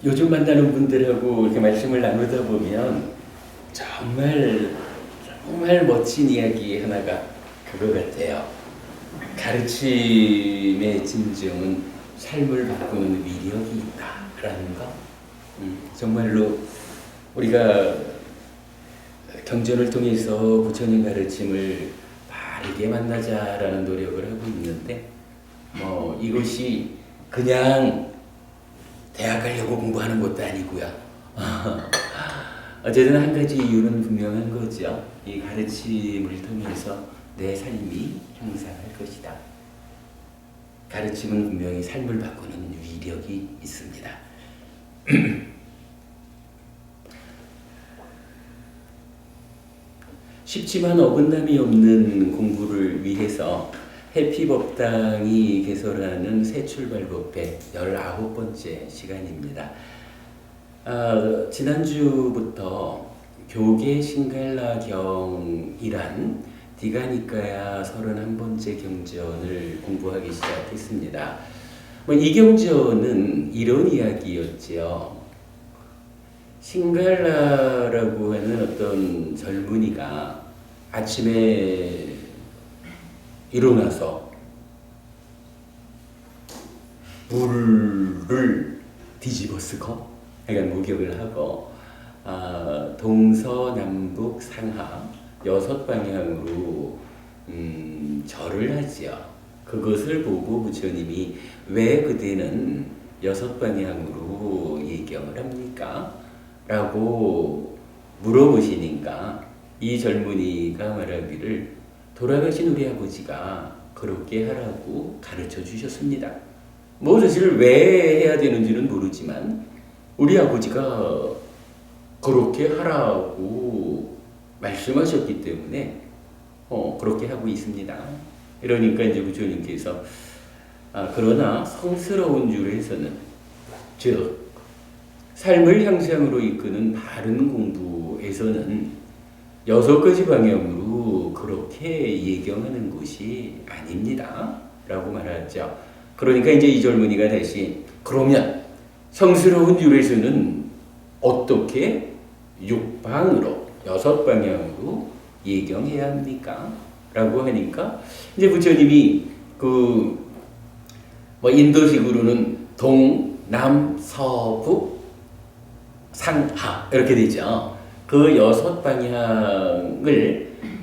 요즘 만나는 분들하고 이렇게 말씀을 나누다 보면 정말 정말 멋진 이야기 하나가 그거 같아요. 가르침의 진정은 삶을 바꾸는 위력이 있다라는 거. 정말로 우리가 경전을 통해서 부처님 가르침을 바르게 만나자라는 노력을 하고 있는데, 이것이 그냥 대학 가려고 공부하는 것도 아니고요. 어쨌든 한 가지 이유는 분명한 거죠. 이 가르침을 통해서 내 삶이 향상할 것이다. 가르침은 분명히 삶을 바꾸는 위력이 있습니다. 쉽지만 어긋남이 없는 공부를 위해서 해피법당이 개설하는 새 출발법회 19번째 시간입니다. 지난주부터 교계 신갈라경이란 디가니까야 31번째 경전을 공부하기 시작했습니다. 이 경전은 이런 이야기였지요. 신갈라라고 하는 어떤 젊은이가 아침에 일어나서 물을 뒤집어 쓰고, 그러니까 목욕을 하고, 동서남북 상하 6방향으로 절을 하지요. 그것을 보고 부처님이 왜 그대는 6방향으로 예경을 합니까? 라고 물어보시니까 이 젊은이가 말하기를 돌아가신 우리 아버지가 그렇게 하라고 가르쳐 주셨습니다. 사실 왜 해야 되는지는 모르지만 우리 아버지가 그렇게 하라고 말씀하셨기 때문에 그렇게 하고 있습니다. 이러니까 이제 부처님께서 그러나 성스러운 줄에서는, 즉 삶을 향상으로 이끄는 바른 공부에서는 6가지 방향으로 그렇게 예경하는 것이 아닙니다. 라고 말하죠. 그러니까 이제 이 젊은이가 다시, 그러면 성스러운 율에서는 어떻게 6방으로 6방향으로 예경해야 합니까? 라고 하니까 이제 부처님이 인도식으로는 동, 남, 서, 북, 상하 이렇게 되죠. 그 6방향을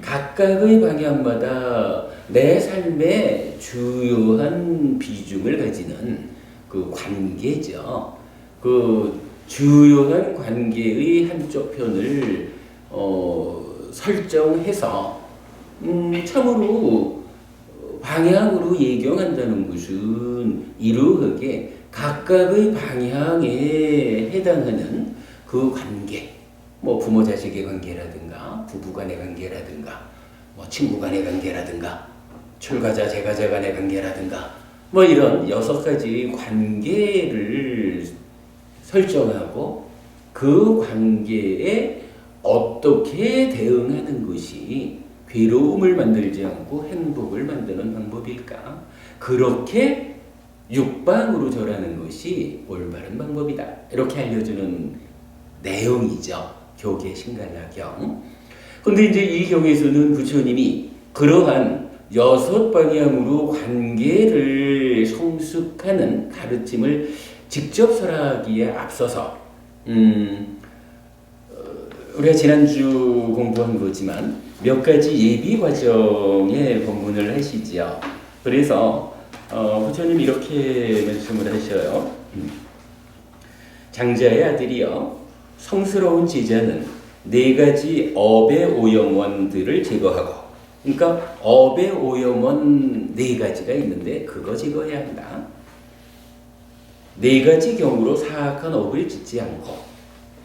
각각의 방향마다 내 삶의 주요한 비중을 가지는 그 관계죠. 그 주요한 관계의 한쪽 편을 설정해서 참으로 방향으로 예경한다는 것은 이러하게 각각의 방향에 해당하는 그 관계, 부모 자식의 관계라든가 부부 간의 관계라든가 친구 간의 관계라든가 출가자 제가자 간의 관계라든가 이런 6가지의 관계를 설정하고 그 관계에 어떻게 대응하는 것이 괴로움을 만들지 않고 행복을 만드는 방법일까? 그렇게 6방으로 절하는 것이 올바른 방법이다. 이렇게 알려주는 내용이죠. 교계 신갈라경. 근데 이제 이 경에서는 부처님이 그러한 6방향으로 관계를 성숙하는 가르침을 직접 설하기에 앞서서 우리가 지난주 공부한 거지만 몇 가지 예비 과정에 법문을 하시지요. 그래서 부처님 이렇게 말씀을 하셔요. 장자의 아들이여, 성스러운 제자는 4가지 업의 오염원들을 제거하고, 그러니까 업의 오염원 4가지가 있는데 그거 제거해야 한다. 4가지 경우로 사악한 업을 짓지 않고,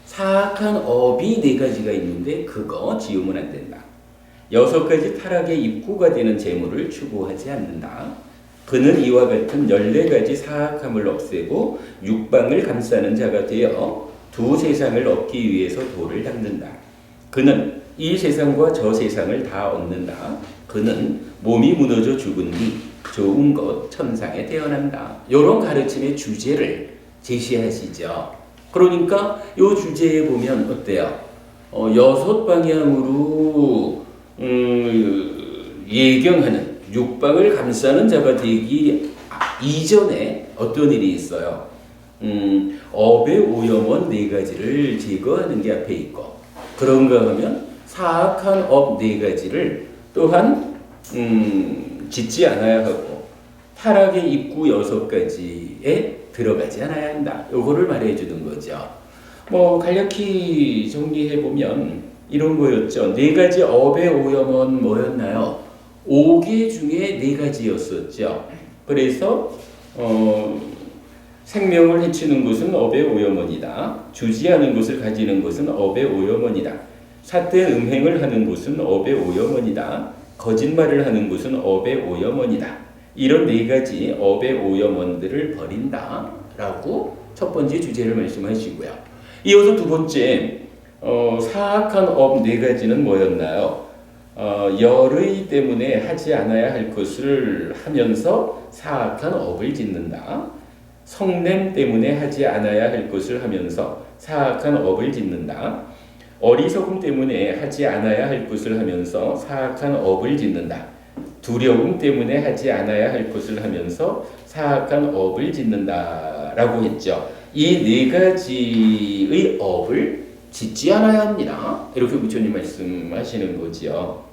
사악한 업이 4가지가 있는데 그거 지으면 안 된다. 6가지 타락의 입구가 되는 재물을 추구하지 않는다. 그는 이와 같은 14가지 사악함을 없애고 6방을 감싸는 자가 되어 두 세상을 얻기 위해서 도를 닦는다. 그는 이 세상과 저 세상을 다 얻는다. 그는 몸이 무너져 죽은 뒤 좋은 것 천상에 태어난다. 이런 가르침의 주제를 제시하시죠. 그러니까 이 주제에 보면 어때요? 여섯 방향으로 예경하는 육방을 감싸는 자가 되기 이전에 어떤 일이 있어요? 업의 오염원 네 가지를 제거하는 게 앞에 있고, 그런가 하면 사악한 업 네 가지를 또한 짓지 않아야 하고, 타락의 입구 여섯 가지에 들어가지 않아야 한다. 요거를 말해주는 거죠. 뭐 간략히 정리해보면 이런 거였죠. 네 가지 업의 오염은 뭐였나요? 5개 중에 네 가지였었죠. 그래서 생명을 해치는 것은 업의 오염원이다. 주지하는 것을 가지는 것은 업의 오염원이다. 삿된 음행을 하는 것은 업의 오염원이다. 거짓말을 하는 것은 업의 오염원이다. 이런 네 가지 업의 오염원들을 버린다 라고 첫 번째 주제를 말씀하시고요. 이어서 두 번째 사악한 업 네 가지는 뭐였나요? 열의 때문에 하지 않아야 할 것을 하면서 사악한 업을 짓는다. 성냄 때문에 하지 않아야 할 것을 하면서 사악한 업을 짓는다. 어리석음 때문에 하지 않아야 할 것을 하면서 사악한 업을 짓는다. 두려움 때문에 하지 않아야 할 것을 하면서 사악한 업을 짓는다라고 했죠. 이 네 가지의 업을 짓지 않아야 합니다. 이렇게 부처님 말씀하시는 거지요.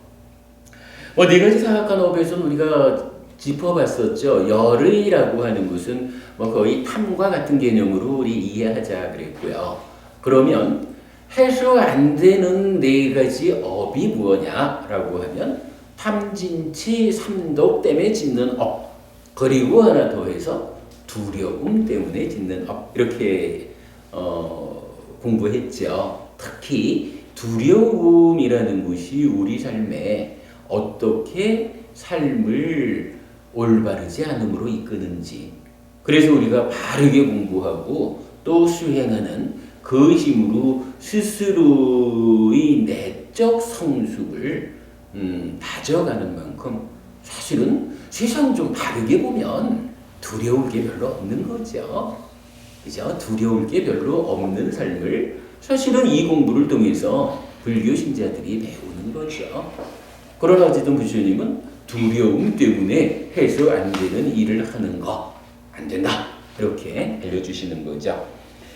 네 가지 사악한 업에서는 우리가 짚어봤었죠. 열의라고 하는 것은 거의 탐과 같은 개념으로 우리 이해하자 그랬고요. 그러면 해소 안 되는 네 가지 업이 무엇냐라고 하면 탐진치 삼독 때문에 짓는 업, 그리고 하나 더해서 두려움 때문에 짓는 업, 이렇게 공부했죠. 특히 두려움이라는 것이 우리 삶에 어떻게 삶을 올바르지 않음으로 이끄는지, 그래서 우리가 바르게 공부하고 또 수행하는 그 힘으로 스스로의 내적 성숙을 다져가는 만큼 사실은 세상 좀 바르게 보면 두려울 게 별로 없는 거죠. 그죠? 두려울 게 별로 없는 삶을 사실은 이 공부를 통해서 불교 신자들이 배우는 거죠. 그러나 어쨌든 부처님은 두려움 때문에 해서 안 되는 일을 하는 거 안 된다. 이렇게 알려주시는 거죠.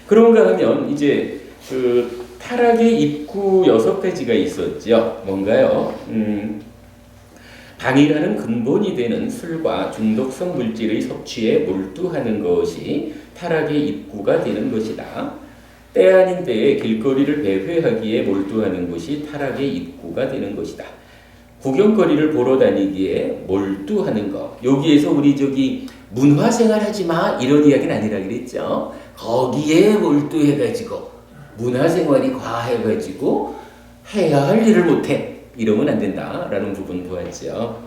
그런가 하면 이제 그 타락의 입구 6가지가 있었죠. 뭔가요? 방이라는 근본이 되는 술과 중독성 물질의 섭취에 몰두하는 것이 타락의 입구가 되는 것이다. 때 아닌 때에 길거리를 배회하기에 몰두하는 것이 타락의 입구가 되는 것이다. 구경거리를 보러 다니기에 몰두하는 것. 여기에서 우리 문화생활 하지 마 이런 이야기는 아니라 그랬죠. 거기에 몰두해가지고 문화생활이 과해가지고 해야 할 일을 못해. 이러면 안 된다라는 부분 보았죠.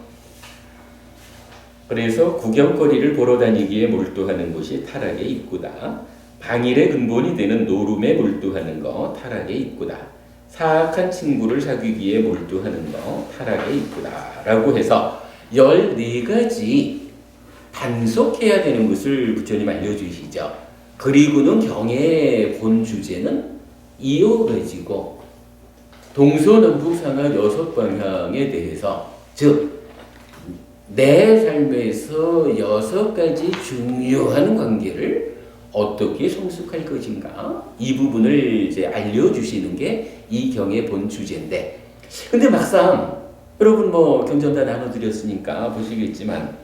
그래서 구경거리를 보러 다니기에 몰두하는 것이 타락의 입구다. 방일의 근본이 되는 노름에 몰두하는 것 타락의 입구다. 사악한 친구를 사귀기에 몰두하는 것 타락의 입구다 라고 해서 14가지 단속해야 되는 것을 부처님 알려주시죠. 그리고는 경의 본 주제는 이어가지고 동서남북상하 6방향에 대해서, 즉 내 삶에서 6가지 중요한 관계를 어떻게 성숙할 것인가, 이 부분을 이제 알려주시는 게 이 경의 본 주제인데, 근데 막상 여러분 경전 다 나눠드렸으니까 보시겠지만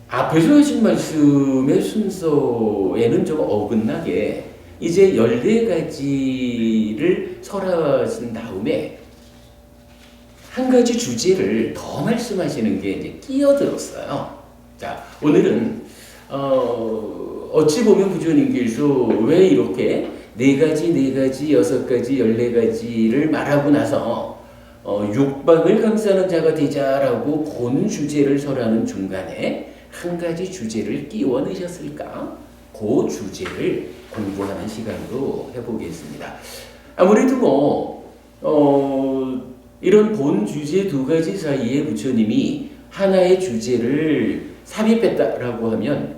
앞에서 하신 말씀의 순서에는 좀 어긋나게 이제 14가지를 설하신 다음에 한 가지 주제를 더 말씀하시는 게 이제 끼어들었어요. 자, 오늘은 어찌 보면 부처님께서 왜 이렇게 4가지, 6가지, 14가지를 말하고 나서 육방을 감싸는 자가 되자라고 본 주제를 설하는 중간에 한 가지 주제를 끼워 넣으셨을까? 그 주제를 공부하는 시간으로 해보겠습니다. 아무래도 이런 본 주제 2가지 사이에 부처님이 하나의 주제를 삽입했다라고 하면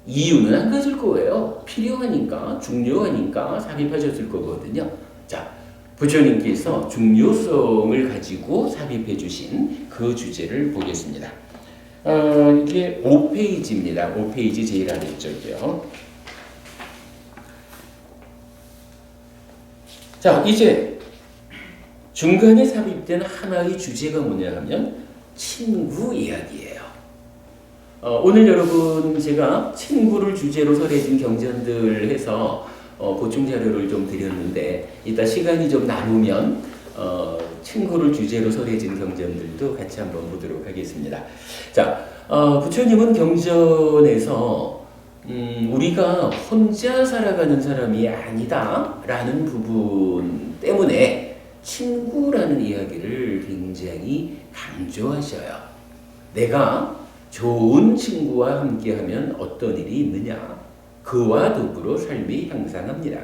이유는 한 가지일 거예요. 필요하니까, 중요하니까 삽입하셨을 거거든요. 자, 부처님께서 중요성을 가지고 삽입해 주신 그 주제를 보겠습니다. 이게 5페이지입니다. 5페이지 제일 아래쪽이요. 자, 이제 중간에 삽입된 하나의 주제가 뭐냐 하면 친구 이야기예요. 오늘 여러분 제가 친구를 주제로 설해진 경전들 해서 보충 자료를 좀 드렸는데 이따 시간이 좀 남으면 친구를 주제로 설해진 경전들도 같이 한번 보도록 하겠습니다. 자, 부처님은 경전에서 우리가 혼자 살아가는 사람이 아니다라는 부분 때문에 친구라는 이야기를 굉장히 강조하셔요. 내가 좋은 친구와 함께하면 어떤 일이 있느냐? 그와 더불어 삶이 향상합니다.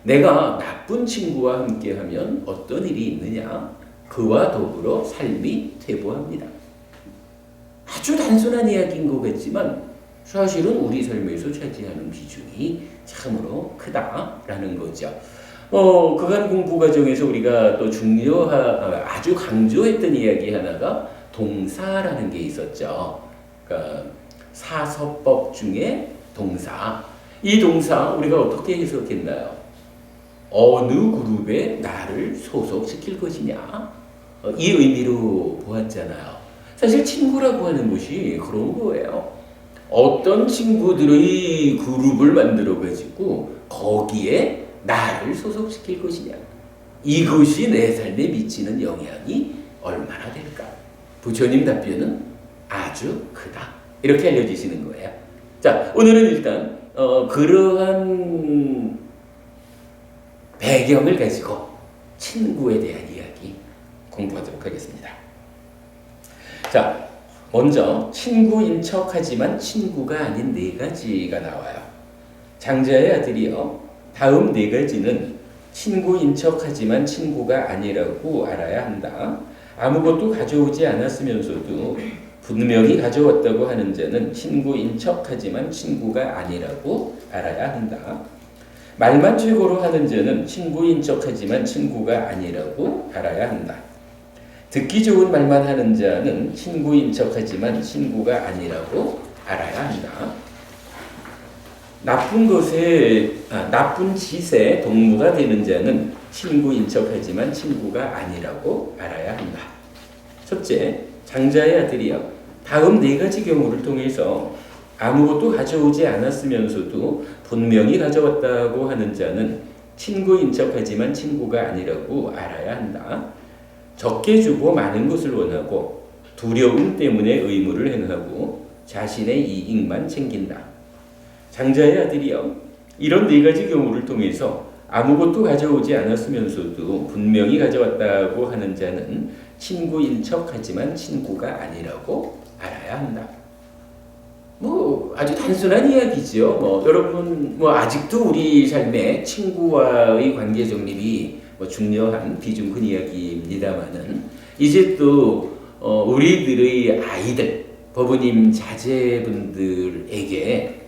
내가 나쁜 친구와 함께하면 어떤 일이 있느냐? 그와 더불어 삶이 퇴보합니다. 아주 단순한 이야기인 것 같지만 사실은 우리 삶에서 차지하는 비중이 참으로 크다라는 거죠. 그간 공부 과정에서 우리가 또 아주 강조했던 이야기 하나가 동사라는 게 있었죠. 그러니까 사서법 중에 동사. 이 동사 우리가 어떻게 해석했나요? 어느 그룹에 나를 소속시킬 것이냐? 이 의미로 보았잖아요. 사실 친구라고 하는 것이 그런 거예요. 어떤 친구들의 그룹을 만들어가지고 거기에 나를 소속시킬 것이냐. 이것이 내 삶에 미치는 영향이 얼마나 될까? 부처님 답변은 아주 크다. 이렇게 알려주시는 거예요. 자, 오늘은 일단 그러한 배경을 가지고 친구에 대한 이야기 공부하도록 하겠습니다. 자, 먼저 친구인 척하지만 친구가 아닌 네 가지가 나와요. 장자의 아들이요. 다음 네 가지는 친구인 척하지만 친구가 아니라고 알아야 한다. 아무것도 가져오지 않았으면서도 분명히 가져왔다고 하는 자는 친구인 척하지만 친구가 아니라고 알아야 한다. 말만 최고로 하는 자는 친구인 척하지만 친구가 아니라고 알아야 한다. 듣기 좋은 말만 하는 자는 친구인 척하지만 친구가 아니라고 알아야 한다. 나쁜 짓에 동무가 되는 자는 친구인 척하지만 친구가 아니라고 알아야 한다. 첫째, 장자의 아들이여. 다음 네 가지 경우를 통해서 아무것도 가져오지 않았으면서도 분명히 가져왔다고 하는 자는 친구인 척하지만 친구가 아니라고 알아야 한다. 적게 주고 많은 것을 원하고 두려움 때문에 의무를 행하고 자신의 이익만 챙긴다. 장자의 아들이여. 이런 네 가지 경우를 통해서 아무것도 가져오지 않았으면서도 분명히 가져왔다고 하는 자는 친구인 척하지만 친구가 아니라고 알아야 한다. 아주 단순한 이야기죠. 여러분 아직도 우리 삶에 친구와의 관계 정립이 중요한 비중 큰 이야기입니다만은 이제 또 우리들의 아이들, 법부님 자제분들에게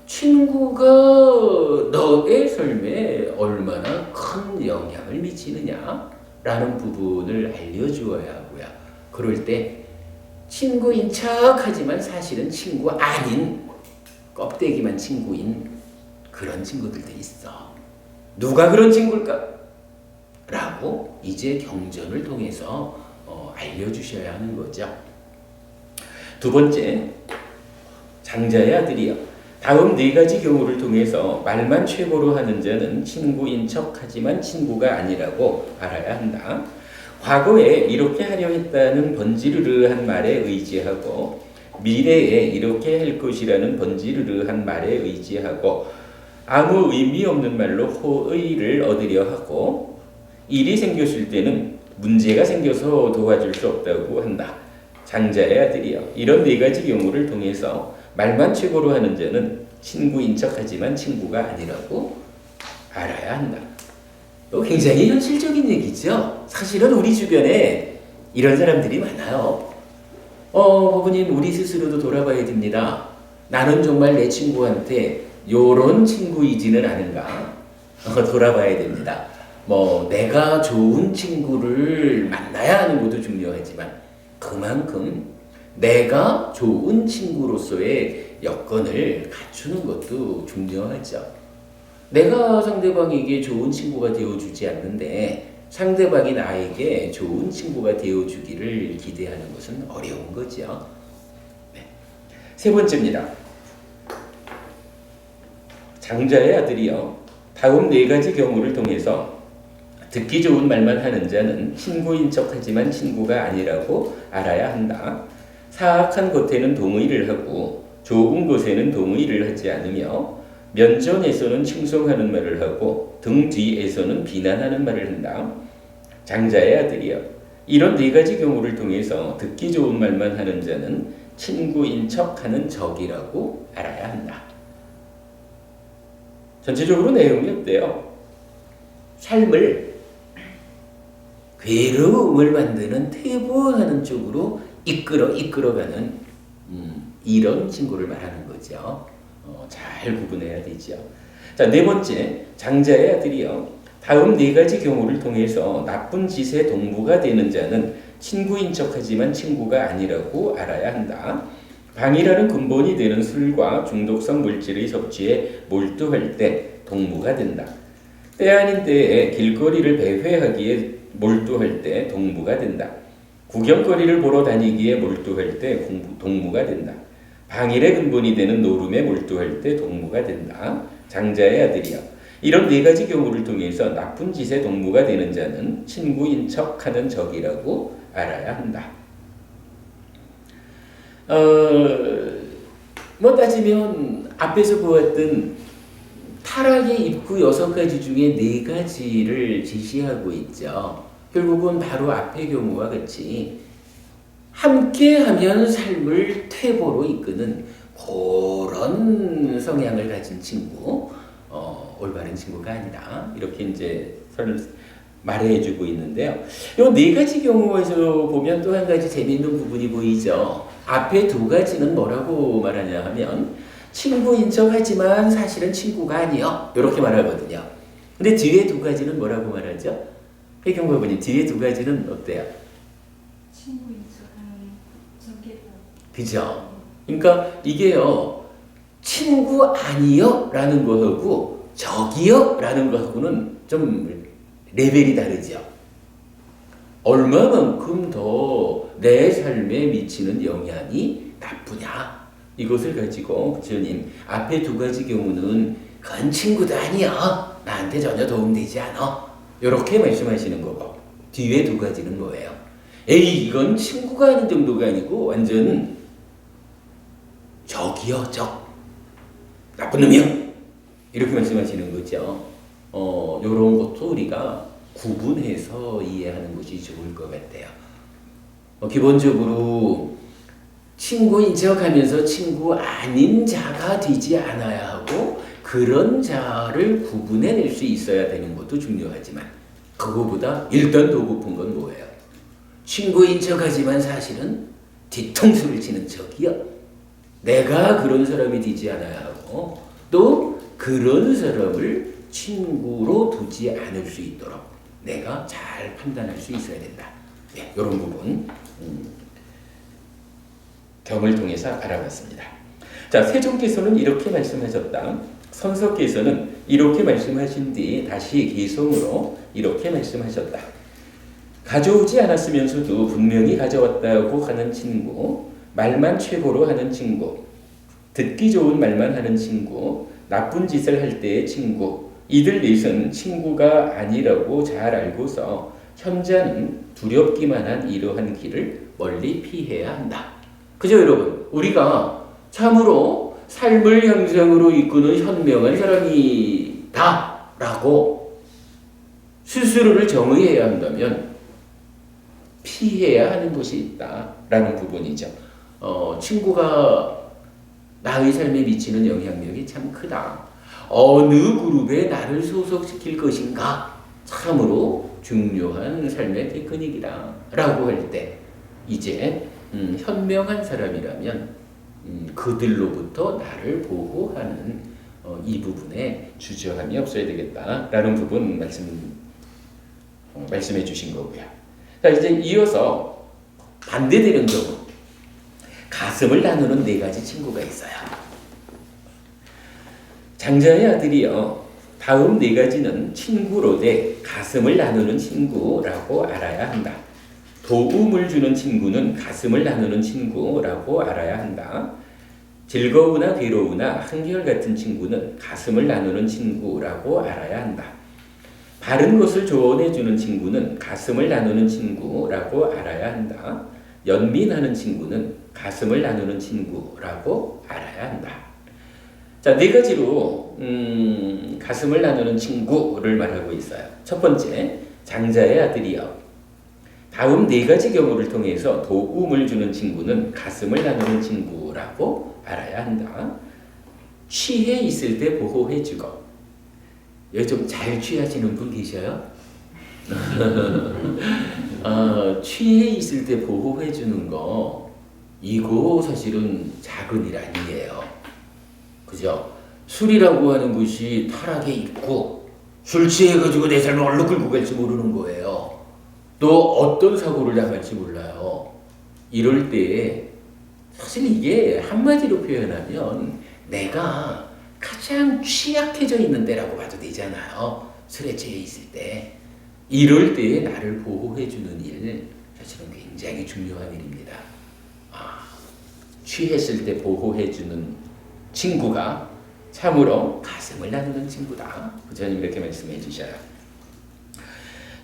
친구가 너의 삶에 얼마나 큰 영향을 미치느냐라는 부분을 알려주어야 하고요. 그럴 때 친구인 척하지만 사실은 친구 아닌 껍데기만 친구인 그런 친구들도 있어. 누가 그런 친구일까? 라고 이제 경전을 통해서 알려주셔야 하는 거죠. 두 번째, 장자의 아들이여. 다음 네 가지 경우를 통해서 말만 최고로 하는 자는 친구인 척하지만 친구가 아니라고 알아야 한다. 과거에 이렇게 하려 했다는 번지르르한 말에 의지하고 미래에 이렇게 할 것이라는 번지르르한 말에 의지하고 아무 의미 없는 말로 호의를 얻으려 하고 일이 생겼을 때는 문제가 생겨서 도와줄 수 없다고 한다. 장자의 아들이여. 이런 네 가지 경우를 통해서 말만 최고로 하는 자는 친구인 척하지만 친구가 아니라고 알아야 한다. 굉장히 현실적인 얘기죠. 사실은 우리 주변에 이런 사람들이 많아요. 법부님 우리 스스로도 돌아봐야 됩니다. 나는 정말 내 친구한테 요런 친구이지는 않은가 돌아봐야 됩니다. 뭐 내가 좋은 친구를 만나야 하는 것도 중요하지만 그만큼 내가 좋은 친구로서의 여건을 갖추는 것도 중요하죠. 내가 상대방에게 좋은 친구가 되어주지 않는데 상대방이 나에게 좋은 친구가 되어주기를 기대하는 것은 어려운 거죠. 네. 세 번째입니다. 장자의 아들이여 다음 네 가지 경우를 통해서 듣기 좋은 말만 하는 자는 친구인 척하지만 친구가 아니라고 알아야 한다. 사악한 것에는 동의를 하고 좁은 것에는 동의를 하지 않으며 면전에서는 칭송하는 말을 하고 등 뒤에서는 비난하는 말을 한다. 장자의 아들이여 이런 네 가지 경우를 통해서 듣기 좋은 말만 하는 자는 친구인 척하는 적이라고 알아야 한다. 전체적으로 내용이 어때요? 삶을 괴로움을 만드는 퇴보하는 쪽으로 이끌어가는 이런 친구를 말하는 거죠. 잘 구분해야 되죠. 자, 네 번째, 장자의 아들이요. 다음 네 가지 경우를 통해서 나쁜 짓의 동무가 되는 자는 친구인 척하지만 친구가 아니라고 알아야 한다. 방이라는 근본이 되는 술과 중독성 물질의 섭취에 몰두할 때 동무가 된다. 때 아닌 때에 길거리를 배회하기에 몰두할 때 동무가 된다. 구경거리를 보러 다니기에 몰두할 때 동무가 된다. 방일의 근본이 되는 노름에 몰두할 때 동무가 된다. 장자의 아들이여 이런 네 가지 경우를 통해서 나쁜 짓의 동무가 되는 자는 친구인 척하는 적이라고 알아야 한다. 뭐 따지면 앞에서 보았던 타락의 입구 6가지 중에 4가지를 제시하고 있죠. 결국은 바로 앞의 경우와 같이 함께하면 삶을 퇴보로 이끄는 그런 성향을 가진 친구, 올바른 친구가 아니다. 이렇게 이제 말해주고 있는데요. 이 4가지 경우에서 보면 또 한 가지 재미있는 부분이 보이죠. 앞에 2가지는 뭐라고 말하냐 하면 친구인 척 하지만 사실은 친구가 아니요. 이렇게 말하거든요. 근데 뒤에 2가지는 뭐라고 말하죠? 해경과부님 뒤에 2가지는 어때요? 친구인 척하는 적이다. 그죠? 그러니까 이게요. 친구 아니요 라는 거하고 적이요 라는 거하고는 좀 레벨이 다르죠. 얼마만큼 더 내 삶에 미치는 영향이 나쁘냐 이것을 가지고 부처님 앞에 2가지 경우는 그건 친구도 아니야 나한테 전혀 도움되지 않아 이렇게 말씀하시는 거고 뒤에 2가지는 뭐예요? 에이 이건 친구가 아닌 정도가 아니고 완전 적이요 적 나쁜 놈이요 이렇게 말씀하시는 거죠. 이런 것도 우리가 구분해서 이해하는 것이 좋을 것 같아요. 기본적으로 친구인 척하면서 친구 아닌 자가 되지 않아야 하고 그런 자를 구분해낼 수 있어야 되는 것도 중요하지만 그거보다 일단 더 높은 건 뭐예요? 친구인 척하지만 사실은 뒤통수를 치는 척이요. 내가 그런 사람이 되지 않아야 하고 또 그런 사람을 친구로 두지 않을 수 있도록 내가 잘 판단할 수 있어야 된다. 네, 이런 부분 경을 통해서 알아봤습니다. 자, 세종께서는 이렇게 말씀하셨다. 선서께서는 이렇게 말씀하신 뒤 다시 개성으로 이렇게 말씀하셨다. 가져오지 않았으면서도 분명히 가져왔다고 하는 친구, 말만 최고로 하는 친구, 듣기 좋은 말만 하는 친구, 나쁜 짓을 할 때의 친구, 이들 넷은 친구가 아니라고 잘 알고서 현자는 두렵기만 한 이러한 길을 멀리 피해야 한다. 그죠 여러분? 우리가 참으로 삶을 향상으로 이끄는 현명한 사람이다 라고 스스로를 정의해야 한다면 피해야 하는 것이 있다 라는 부분이죠. 친구가 나의 삶에 미치는 영향력이 참 크다. 어느 그룹에 나를 소속시킬 것인가 참으로 중요한 삶의 테크닉이다 라고 할 때 이제 현명한 사람이라면 그들로부터 나를 보호하는 이 부분에 주저함이 없어야 되겠다라는 부분 말씀해 주신 거고요. 자, 이제 이어서 반대되는 경우, 가슴을 나누는 네 가지 친구가 있어요. 장자의 아들이요, 다음 네 가지는 친구로되 가슴을 나누는 친구라고 알아야 한다. 도움을 주는 친구는 가슴을 나누는 친구라고 알아야 한다. 즐거우나 괴로우나 한결같은 친구는 가슴을 나누는 친구라고 알아야 한다. 바른 것을 조언해주는 친구는 가슴을 나누는 친구라고 알아야 한다. 연민하는 친구는 가슴을 나누는 친구라고 알아야 한다. 자, 네 가지로 가슴을 나누는 친구를 말하고 있어요. 첫 번째, 장자의 아들이여, 다음 네 가지 경우를 통해서 도움을 주는 친구는 가슴을 나누는 친구라고 알아야 한다. 취해 있을 때 보호해주고, 여기 좀 잘 취하시는 분 계셔요? 취해 있을 때 보호해주는 거, 이거 사실은 작은 일 아니에요. 그죠? 술이라고 하는 것이 타락에 있고, 술 취해가지고 내 삶을 얼른 끌고 갈지 모르는 거예요. 또 어떤 사고를 당할지 몰라요. 이럴 때 사실 이게 한마디로 표현하면 내가 가장 취약해져 있는 때라고 봐도 되잖아요. 술에 취해 있을 때. 이럴 때 나를 보호해주는 일, 사실은 굉장히 중요한 일입니다. 취했을 때 보호해주는 친구가 참으로 가슴을 나누는 친구다. 부처님 이렇게 말씀해 주셔요.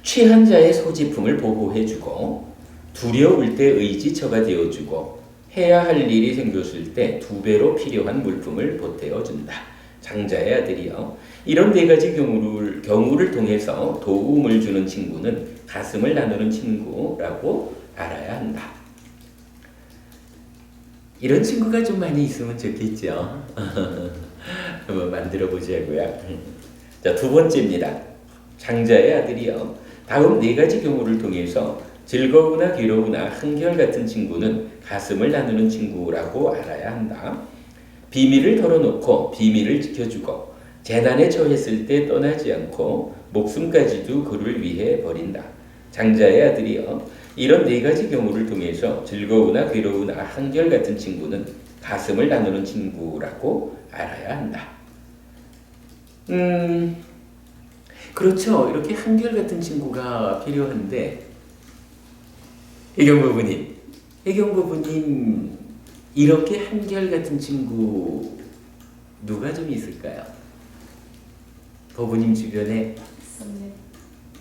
취한 자의 소지품을 보호해주고, 두려울 때 의지처가 되어주고, 해야 할 일이 생겼을 때 두 배로 필요한 물품을 보태어준다. 장자의 아들이여, 이런 네 가지 경우를 통해서 도움을 주는 친구는 가슴을 나누는 친구라고 알아야 한다. 이런 친구가 좀 많이 있으면 좋겠죠. 한번 만들어 보자고요. 자, 두 번째입니다. 장자의 아들이여, 다음 네 가지 경우를 통해서 즐거우나 괴로우나 한결같은 친구는 가슴을 나누는 친구라고 알아야 한다. 비밀을 털어놓고 비밀을 지켜주고, 재난에 처했을 때 떠나지 않고 목숨까지도 그를 위해 버린다. 장자의 아들이여, 이런 네 가지 경우를 통해서 즐거우나 괴로우나 한결같은 친구는 가슴을 나누는 친구라고 알아야 한다. 그렇죠. 이렇게 한결같은 친구가 필요한데, 해경부부님 이렇게 한결같은 친구 누가 좀 있을까요? 부부님 주변에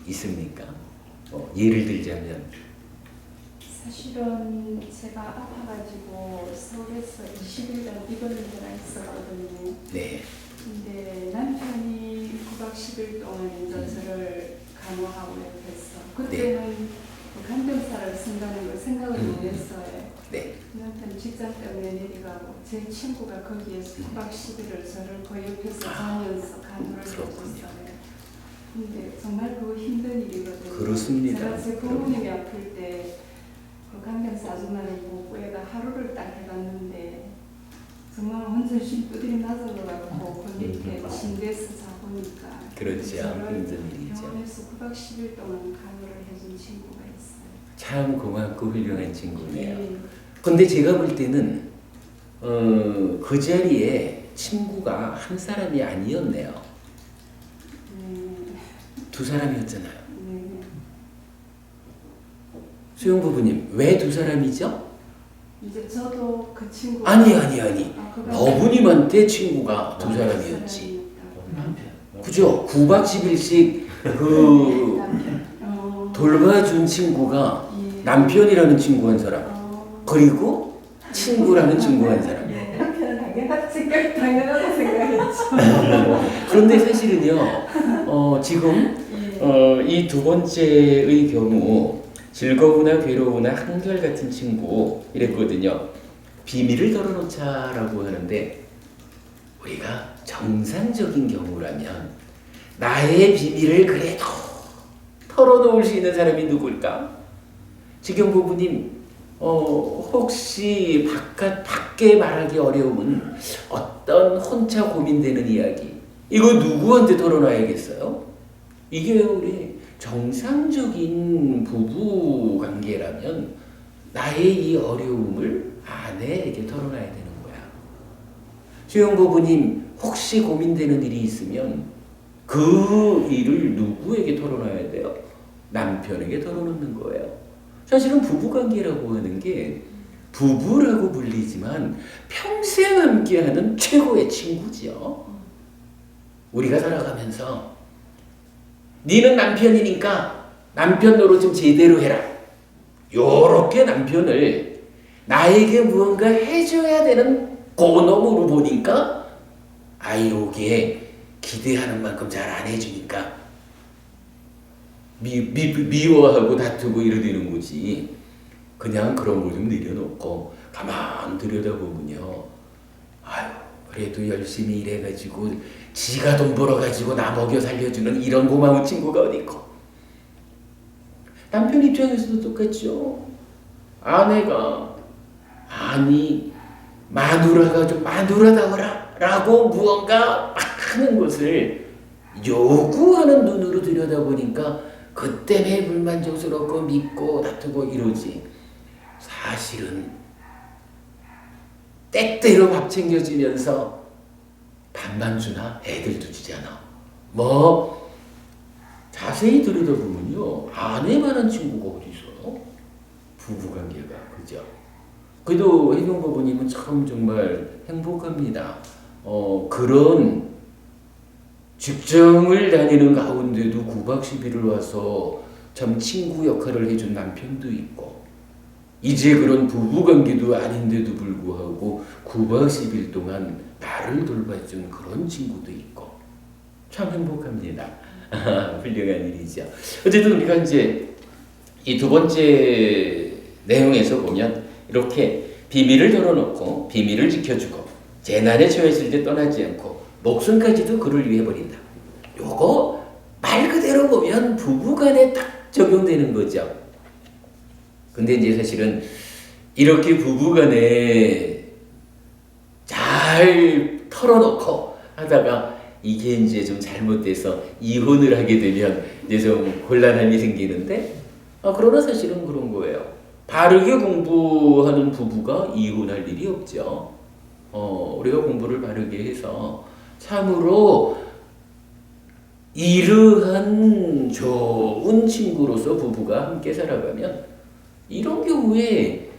있습니까? 예를 들자면, 사실은 제가 아파가지고 서울에서 20일간 입원을 해가 있었거든요. 네. 근데 남편이 9박 10일 동안 이제 저를 간호하고 옆에서, 그때는 간병사를 쓴다는 걸 생각을 못했어요. 네. 남편 직장 때문에 내려가고 제 친구가 거기에서 9박 10일을 저를 그 옆에서 자면서 간호를 해줬어요. 근데 정말 그거 힘든 일이거든요. 그렇습니다. 제가 제 부모님이 아플 때 그 간병사 아줌마를 보고 애가 하루를 딱 해봤는데 정말 완전 심부들이 낮아져갖고 그 밑에 침대에서 자보니까 그렇죠. 힘든 일이죠. 병원에서 9박 10일 동안 간호를 해준 친구가 있어요. 참 고맙고 훌륭한 친구네요. 네. 근데 제가 볼 때는 그 자리에 친구가 한 사람이 아니었네요. 두 사람이었잖아요. 수영 부부님, 왜 두 사람이죠? 이제 저도 그 친구 아니. 그건 어부님한테 친구가 두 사람이었지. 그죠? 9박 10일씩 그 돌봐준 친구가 예. 남편이라는 친구 한 사람, 그리고 친구라는 친구 한 사람. 남편은 당연하다고 생각했죠. 그런데 사실은요, 지금 이 두 번째의 경우, 즐거우나 괴로우나 한결같은 친구 이랬거든요. 비밀을 털어놓자라고 하는데, 우리가 정상적인 경우라면 나의 비밀을 그래도 털어놓을 수 있는 사람이 누굴까? 지경 부부님, 혹시 밖에 말하기 어려운 어떤 혼자 고민되는 이야기, 이거 누구한테 털어놔야겠어요? 이게 우리 정상적인 부부 관계라면 나의 이 어려움을 아내에게 털어놔야 되는 거야. 수영부부님, 혹시 고민되는 일이 있으면 그 일을 누구에게 털어놔야 돼요? 남편에게 털어놓는 거예요. 사실은 부부관계라고 하는 게 부부라고 불리지만 평생 함께하는 최고의 친구지요. 우리가 살아가면서 니는 남편이니까 남편 노릇 좀 제대로 해라. 요렇게 남편을 나에게 무언가 해줘야 되는 고놈으로 보니까 요게 기대하는 만큼 잘 안 해주니까 미워하고 다투고 이러되는 거지. 그냥 그런 거 좀 내려놓고 가만 들여다보면요, 그래도 열심히 일해가지고 지가 돈 벌어가지고 나 먹여 살려주는 이런 고마운 친구가 어디 있고. 남편 입장에서도 똑같죠. 아내가 마누라가 좀 마누라다워라 라고 무언가 막 하는 것을 요구하는 눈으로 들여다보니까 그때문에 불만족스럽고 밉고 다투고 이러지. 사실은 때때로 밥 챙겨주면서 밥만 주나? 애들도 주잖아. 자세히 들여다보면요, 아내만한 친구가 어디 있어요? 부부관계가, 그죠? 그래도 혜경부부님은 참 정말 행복합니다. 그런 직장을 다니는 가운데도 9박 10일을 와서 참 친구 역할을 해준 남편도 있고, 이제 그런 부부관계도 아닌데도 불구하고 9박 10일 동안 나를 돌봐준 그런 친구도 있고, 참 행복합니다. 훌륭한 일이죠. 어쨌든 우리가 이제 이 두 번째 내용에서 보면 이렇게 비밀을 털어놓고 비밀을 지켜주고 재난에 처했을 때 떠나지 않고 목숨까지도 그를 위해 버린다. 요거 말 그대로 보면 부부간에 딱 적용되는 거죠. 근데 이제 사실은 이렇게 부부간에 잘 털어놓고 하다가 이게 이제 좀 잘못돼서 이혼을 하게 되면 이제 좀 곤란함이 생기는데, 그러나 사실은 그런 거예요. 바르게 공부하는 부부가 이혼할 일이 없죠. 우리가 공부를 바르게 해서 참으로 이러한 좋은 친구로서 부부가 함께 살아가면 이런 경우에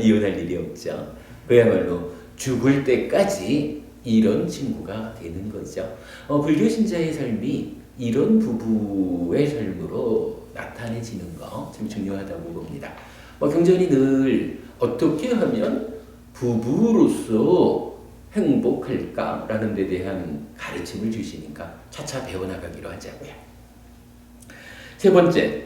이혼할 일이 없죠. 그야말로 죽을 때까지 이런 친구가 되는 거죠. 불교 신자의 삶이 이런 부부의 삶으로 나타내지는 거 참 중요하다고 봅니다. 경전이 늘 어떻게 하면 부부로서 행복할까라는 데 대한 가르침을 주시니까 차차 배워나가기로 하자고요. 세 번째,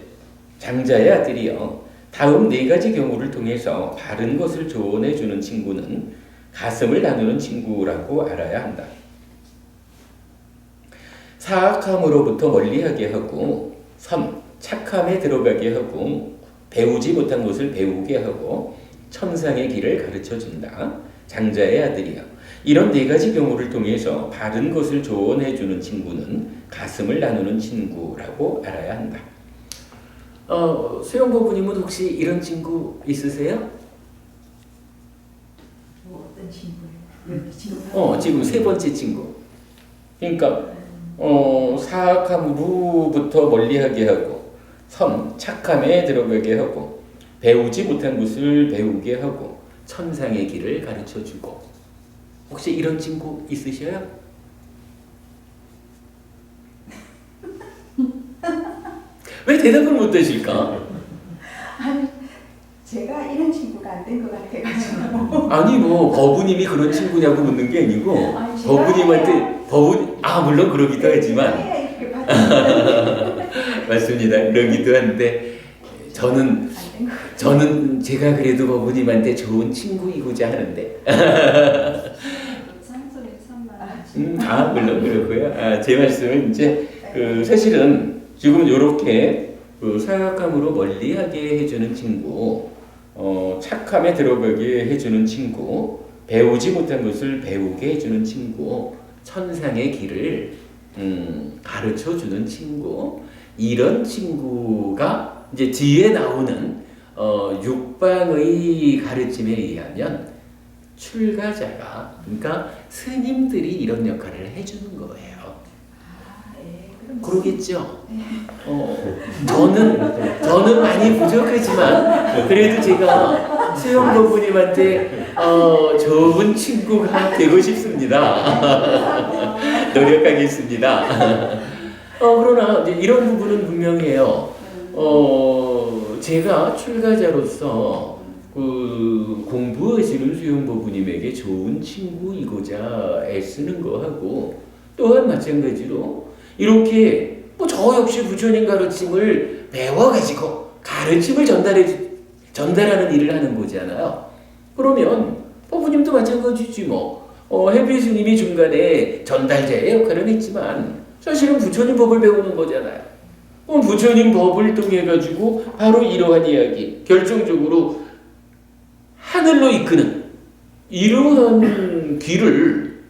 장자의 아들이요, 다음 네 가지 경우를 통해서 바른 것을 조언해주는 친구는 가슴을 나누는 친구라고 알아야 한다. 사악함으로부터 멀리하게 하고, 3. 착함에 들어가게 하고, 배우지 못한 것을 배우게 하고, 천상의 길을 가르쳐준다. 장자의 아들이야. 이런 네 가지 경우를 통해서 바른 것을 조언해주는 친구는 가슴을 나누는 친구라고 알아야 한다. 수영부부님은 혹시 이런 친구 있으세요? 어떤 친구예요? 지금 세 번째 친구. 그러니까 사악함으로부터 멀리하게 하고, 3. 착함에 들어가게 하고, 배우지 못한 것을 배우게 하고, 천상의 길을 가르쳐주고. 혹시 이런 친구 있으셔요? 왜 대답을 못 하실까? 아니, 제가 이런 친구가 안 된 것 같아가지고. 아니 거부님이 그런 친구냐고 묻는 게 아니고, 아니, 거부님한테 물론 그러기도 하지만 이렇게 받았는데. 맞습니다. 그러기도 한데 저는 제가 그래도 거부님한테 좋은 친구이고자 하는데. 장소리 참 많아. 물론 그렇고요. 제 말씀은 이제 사실은 지금 이렇게 그 사악함으로 멀리하게 해주는 친구, 착함에 들어가게 해주는 친구, 배우지 못한 것을 배우게 해주는 친구, 천상의 길을 가르쳐주는 친구, 이런 친구가 이제 뒤에 나오는 육방의 가르침에 의하면 출가자가, 그러니까 스님들이 이런 역할을 해주는 거예요. 그러겠죠. 저는 많이 부족하지만 그래도 제가 수영 부부님한테 좋은 친구가 되고 싶습니다. 노력하겠습니다. 그러나 이제 이런 부분은 분명해요. 제가 출가자로서 그 공부하시는 수영 부부님에게 좋은 친구이고자 애쓰는 거하고, 또한 마찬가지로 이렇게 저 역시 부처님 가르침을 배워가지고 가르침을 전달하는 일을 하는 거잖아요. 그러면 부모님도 마찬가지지 뭐. 해비 스님이 중간에 전달자의 역할은 했지만 사실은 부처님 법을 배우는 거잖아요. 부처님 법을 통해 가지고 바로 이러한 이야기, 결정적으로 하늘로 이끄는 이러한 길을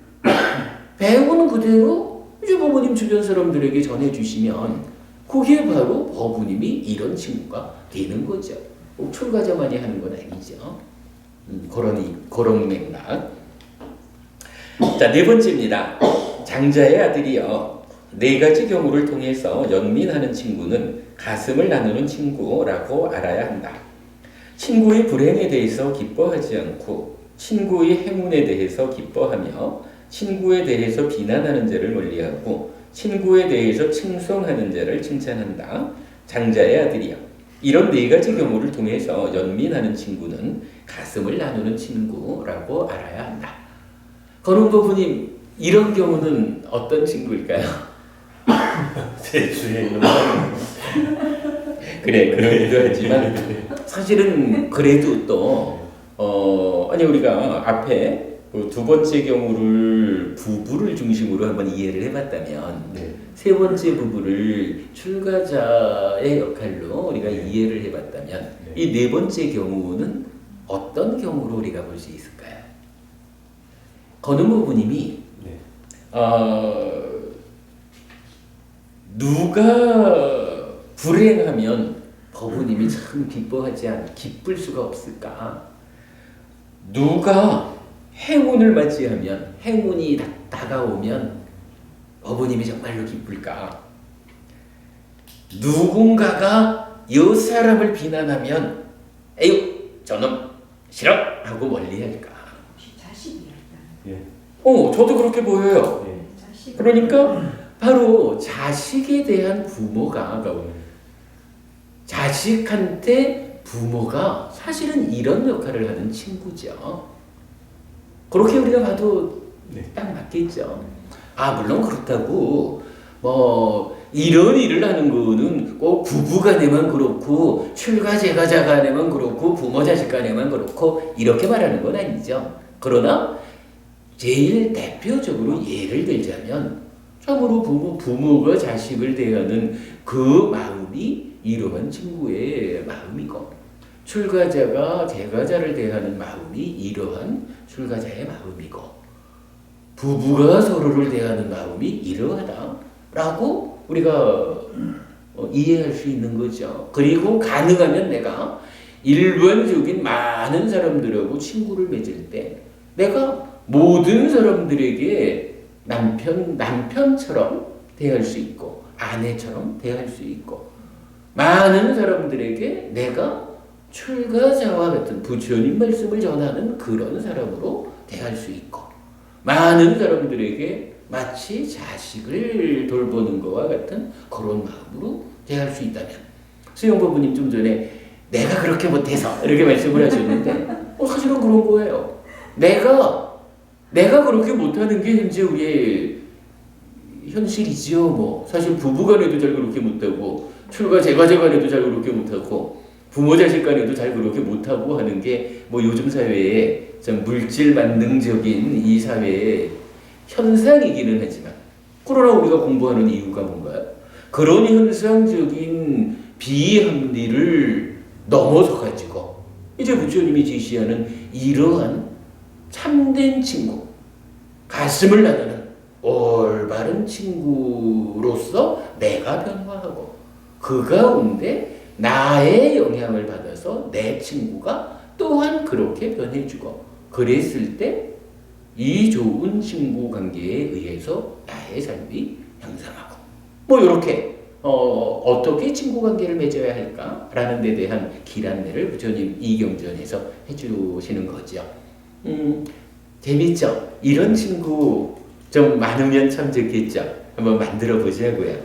배우는 그대로 이제 법부님 주변 사람들에게 전해주시면 그게 바로 법부님이 이런 친구가 되는 거죠. 꼭 출가자만이 하는 건 아니죠. 그런 맥락. 자, 네 번째입니다. 장자의 아들이여, 네 가지 경우를 통해서 연민하는 친구는 가슴을 나누는 친구라고 알아야 한다. 친구의 불행에 대해서 기뻐하지 않고 친구의 행운에 대해서 기뻐하며 친구에 대해서 비난하는 자를 멀리하고 친구에 대해서 칭송하는 자를 칭찬한다. 장자의 아들이여, 이런 네 가지 경우를 통해서 연민하는 친구는 가슴을 나누는 친구라고 알아야 한다. 건웅부부님, 이런 경우는 어떤 친구일까요? 제 주위에 있는 그래, 그러기도 하지만 사실은 그래도 또 아니 우리가 앞에 그 두 번째 경우를 부부를 중심으로 한번 이해를 해봤다면, 네. 세 번째 부부를 출가자의 역할로 우리가 이해를 해봤다면, 네. 이 네 번째 경우는 어떤 경우로 우리가 볼 수 있을까요? 건웅부부님이 네. 누가 불행하면 법부님이 참 기쁠 수가 없을까? 누가 행운을 맞이하면, 행운이 다가오면 법부님이 정말로 기쁠까? 누군가가 이 사람을 비난하면 에휴 저놈 싫어! 하고 멀리할까? 자식이었다. 예. 저도 그렇게 보여요. 예. 자식. 그러니까 바로 자식에 대한 부모가, 자식한테 부모가 사실은 이런 역할을 하는 친구죠. 그렇게 우리가 봐도 네. 딱 맞겠죠. 물론 그렇다고 이런 일을 하는 거는 꼭 부부 간에만 그렇고 출가 제가자 간에만 그렇고 부모 자식 간에만 그렇고 이렇게 말하는 건 아니죠. 그러나 제일 대표적으로 예를 들자면 참으로 부모가 자식을 대하는 그 마음이 이러한 친구의 마음이고, 출가자가 제가자를 대하는 마음이 이러한 출가자의 마음이고, 부부가 서로를 대하는 마음이 이러하다라고 우리가 이해할 수 있는 거죠. 그리고 가능하면 내가 일반적인 많은 사람들하고 친구를 맺을 때 내가 모든 사람들에게 남편처럼 대할 수 있고 아내처럼 대할 수 있고, 많은 사람들에게 내가 출가자와 같은 부처님 말씀을 전하는 그런 사람으로 대할 수 있고, 많은 사람들에게 마치 자식을 돌보는 것과 같은 그런 마음으로 대할 수 있다면, 수영부부님 좀 전에 내가 그렇게 못해서 이렇게 말씀을 하셨는데 사실은 그런 거예요. 내가 그렇게 못하는 게 현재 우리의 현실이지요. 사실 부부간에도 잘 그렇게 못하고 출가 제가자 간에도 잘 그렇게 못하고 부모 자식 간에도 잘 그렇게 못하고 하는 게 요즘 사회에 좀 물질 만능적인 이 사회의 현상이기는 하지만, 그러나 우리가 공부하는 이유가 뭔가요? 그런 현상적인 비합리를 넘어서 가지고 이제 부처님이 제시하는 이러한 참된 친구, 가슴을 나누는 올바른 친구로서 내가 변화하고 그 가운데 나의 영향을 받아서 내 친구가 또한 그렇게 변해주고 그랬을 때 이 좋은 친구 관계에 의해서 나의 삶이 향상하고 뭐 이렇게 어떻게 친구 관계를 맺어야 할까라는 데 대한 길 안내를 부처님 이경전에서 해주시는 거죠. 재밌죠? 이런 친구 좀 많으면 참 좋겠죠? 한번 만들어 보자고요.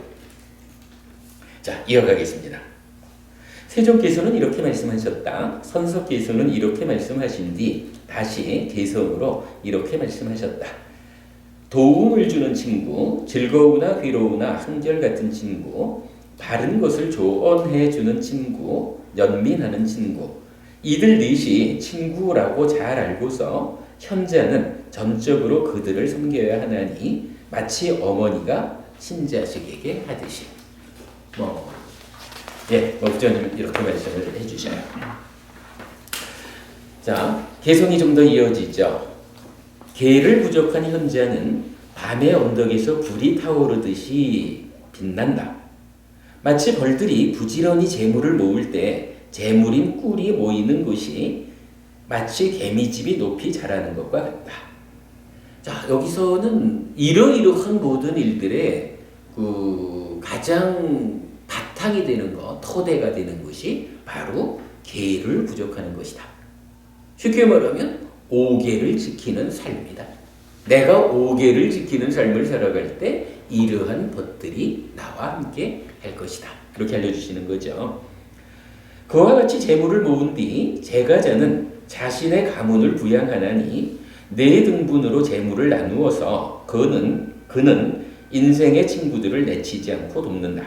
자, 이어가겠습니다. 세종께서는 이렇게 말씀하셨다. 선석께서는 이렇게 말씀하신 뒤 다시 개성으로 이렇게 말씀하셨다. 도움을 주는 친구, 즐거우나 괴로우나 한결같은 친구, 바른 것을 조언해 주는 친구, 연민하는 친구, 이들 넷이 친구라고 잘 알고서 현자는 전적으로 그들을 섬겨야 하나니 마치 어머니가 신자식에게 하듯이. 부처님은 이렇게 말씀을 해주셔요. 자, 개성이 좀 더 이어지죠. 개를 부족한 현자는 밤의 언덕에서 불이 타오르듯이 빛난다. 마치 벌들이 부지런히 재물을 모을 때 재물인 꿀이 모이는 곳이 마치 개미집이 높이 자라는 것과 같다. 자, 여기서는 이러이러한 모든 일들의 그 가장 바탕이 되는 것, 토대가 되는 것이 바로 계를 부족하는 것이다. 쉽게 말하면 오계를 지키는 삶이다. 내가 오계를 지키는 삶을 살아갈 때 이러한 것들이 나와 함께 할 것이다. 이렇게 알려주시는 거죠. 그와 같이 재물을 모은 뒤 제가자는 자신의 가문을 부양하나니 네 등분으로 재물을 나누어서 그는 인생의 친구들을 내치지 않고 돕는다.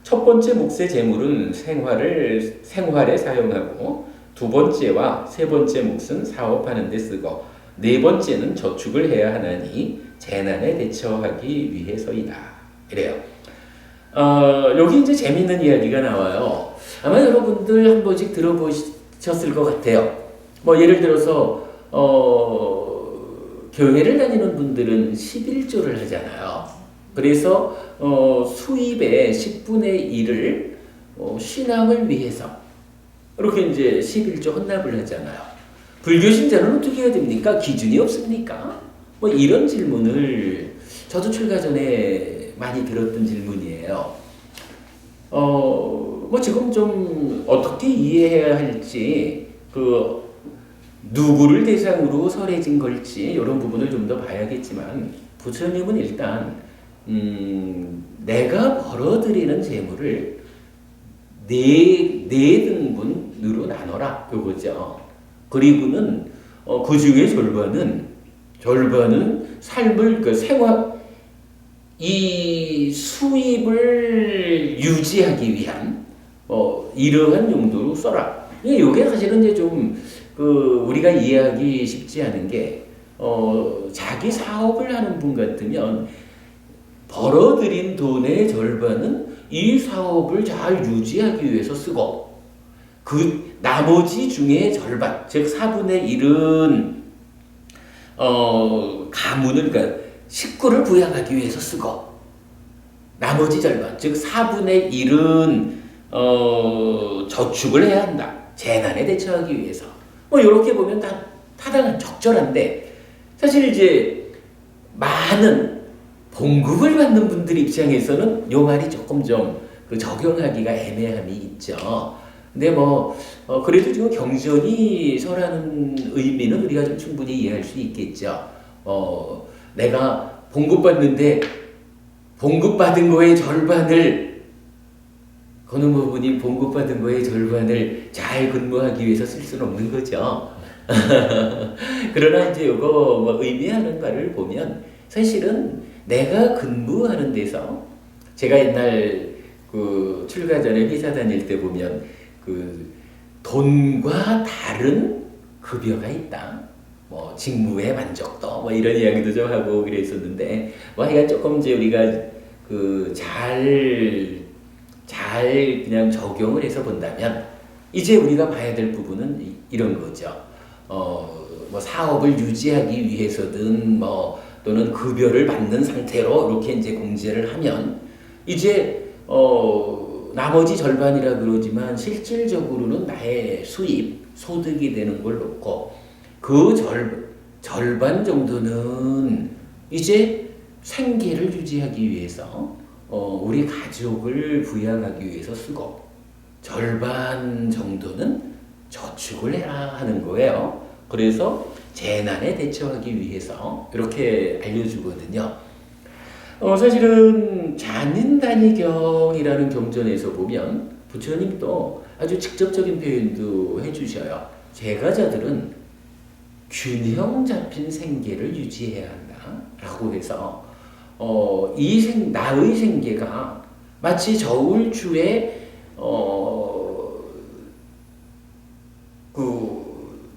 첫 번째 몫의 재물은 생활에 사용하고 두 번째와 세 번째 몫은 사업하는 데 쓰고 네 번째는 저축을 해야 하나니 재난에 대처하기 위해서이다. 이래요. 여기 이제 재밌는 이야기가 나와요. 아마 여러분들 한 번씩 들어보셨을 것 같아요. 뭐 예를 들어서 교회를 다니는 분들은 11조를 하잖아요. 그래서 수입의 10분의 1을 신앙을 위해서 이렇게 이제 11조 헌납을 하잖아요. 불교 신자는 어떻게 해야 됩니까? 기준이 없습니까? 뭐 이런 질문을 저도 출가 전에 많이 들었던 질문이에요. 뭐 지금 좀 어떻게 이해해야 할지 누구를 대상으로 설해진 걸지 이런 부분을 좀 더 봐야겠지만 부처님은 일단 내가 벌어들이는 재물을 네 등분으로 나눠라 그거죠. 그리고는 그 중에 절반은 삶을 이 수입을 유지하기 위한 이러한 용도로 써라. 이게 사실은 이제 좀 우리가 이해하기 쉽지 않은 게 자기 사업을 하는 분 같으면 벌어들인 돈의 절반은 이 사업을 잘 유지하기 위해서 쓰고 그 나머지 중에 절반, 즉 4분의 1은 가문을 그러니까 식구를 부양하기 위해서 쓰고 나머지 절반, 즉 4분의 1은 저축을 해야 한다. 재난에 대처하기 위해서. 뭐 이렇게 보면 다 타당한 적절한데 사실 이제 많은 봉급을 받는 분들 입장에서는 요 말이 조금 좀 적용하기가 애매함이 있죠. 근데 그래도 지금 경전이 설하는 의미는 우리가 좀 충분히 이해할 수 있겠죠. 내가 봉급 받는데 봉급 받은 거의 절반을 건우모부님 봉급 받은 거의 절반을 잘 근무하기 위해서 쓸 수는 없는 거죠. 그러나 이제 이거 의미하는 바를 보면 사실은 내가 근무하는 데서 제가 옛날 출가 전에 회사 다닐 때 보면 돈과 다른 급여가 있다. 직무의 만족도 이런 이야기도 좀 하고 그랬었는데 하여간 조금 이제 우리가 잘 잘 그냥 적용을 해서 본다면 이제 우리가 봐야 될 부분은 이런 거죠. 뭐 사업을 유지하기 위해서든 뭐 또는 급여를 받는 상태로 이렇게 이제 공제를 하면 이제 나머지 절반이라 그러지만 실질적으로는 나의 수입, 소득이 되는 걸 놓고 그 절반 정도는 이제 생계를 유지하기 위해서 우리 가족을 부양하기 위해서 쓰고 절반 정도는 저축을 해라 하는 거예요. 그래서 재난에 대처하기 위해서 이렇게 알려주거든요. 사실은 잔인단위경이라는 경전에서 보면 부처님도 아주 직접적인 표현도 해주셔요. 제가자들은 균형 잡힌 생계를 유지해야 한다라고 해서 나의 생계가 마치 저울추에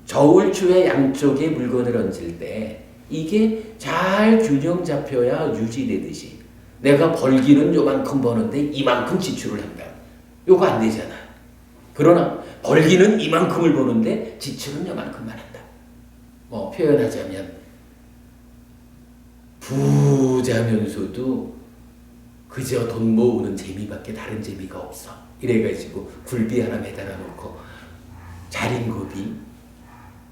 저울추의 양쪽에 물건을 얹을 때 이게 잘 균형 잡혀야 유지되듯이 내가 벌기는 요만큼 버는데 이만큼 지출을 한다. 요거 안 되잖아. 그러나 벌기는 이만큼을 버는데 지출은 요만큼만 한다. 뭐 표현하자면 부자면서도 그저 돈 모으는 재미밖에 다른 재미가 없어. 이래가지고 굴비 하나 매달아 놓고 자린고비